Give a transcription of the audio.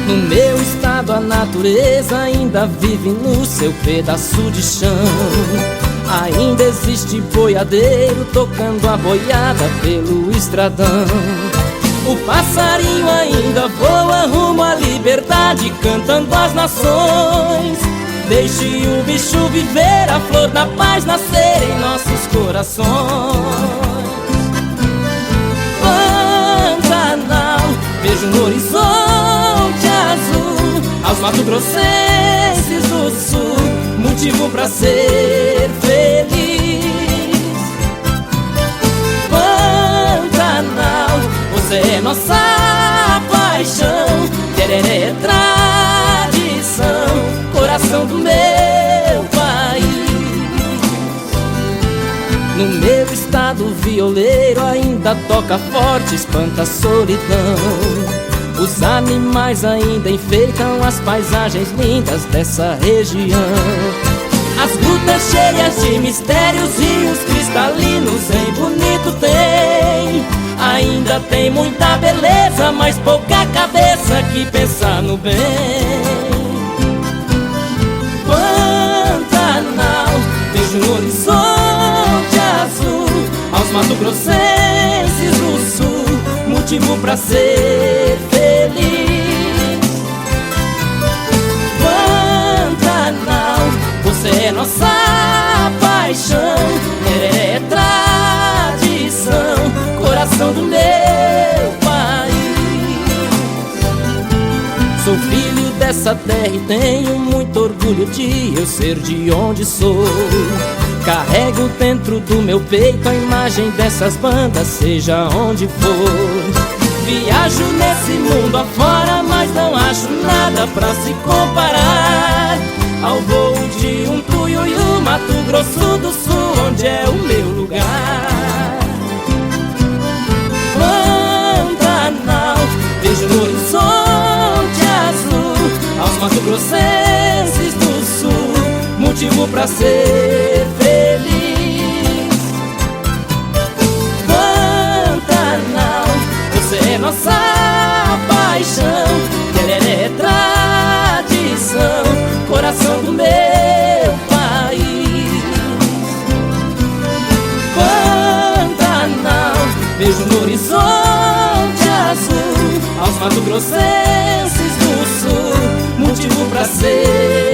No meu estado a natureza ainda vive no seu pedaço de chão. Ainda existe boiadeiro tocando a boiada pelo estradão. O passarinho ainda voa rumo à liberdade, cantando as nações. Deixe o bicho viver, a flor da paz nascer em nossos corações. Pantanal, vejo no horizonte azul aos mato-grossenses do sul, motivo pra ser feliz. Pantanal, você é nossa paixão, tereré é tradição, coração do meu país. No meu estado violeiro ainda toca forte, espanta a solidão. Os animais ainda enfeitam as paisagens lindas dessa região. As grutas cheias de mistérios, rios cristalinos em bonito tem. Ainda tem muita beleza, mas pouca cabeça que pensa no bem. Pantanal, vejo no horizonte azul aos mato-grossenses do sul, motivo pra ser feliz. Pantanal, você é nossa paixão, é tradição, coração do meu país. Sou filho dessa terra e tenho muito orgulho de eu ser de onde sou. Carrego dentro do meu peito a imagem dessas bandas, seja onde for. Viajo nesse mundo afora, mas não acho nada pra se comparar ao voo de um tuiuiu, Mato Grosso do Sul, onde é o meu lugar. Pantanal, vejo no horizonte azul aos mato-grossenses do sul, motivo pra ser feliz. Pantanal, você é nossa paixão, tereré é tradição, coração do meu país. Pantanal, vejo no horizonte azul aos mato-grossenses do sul, motivo pra ser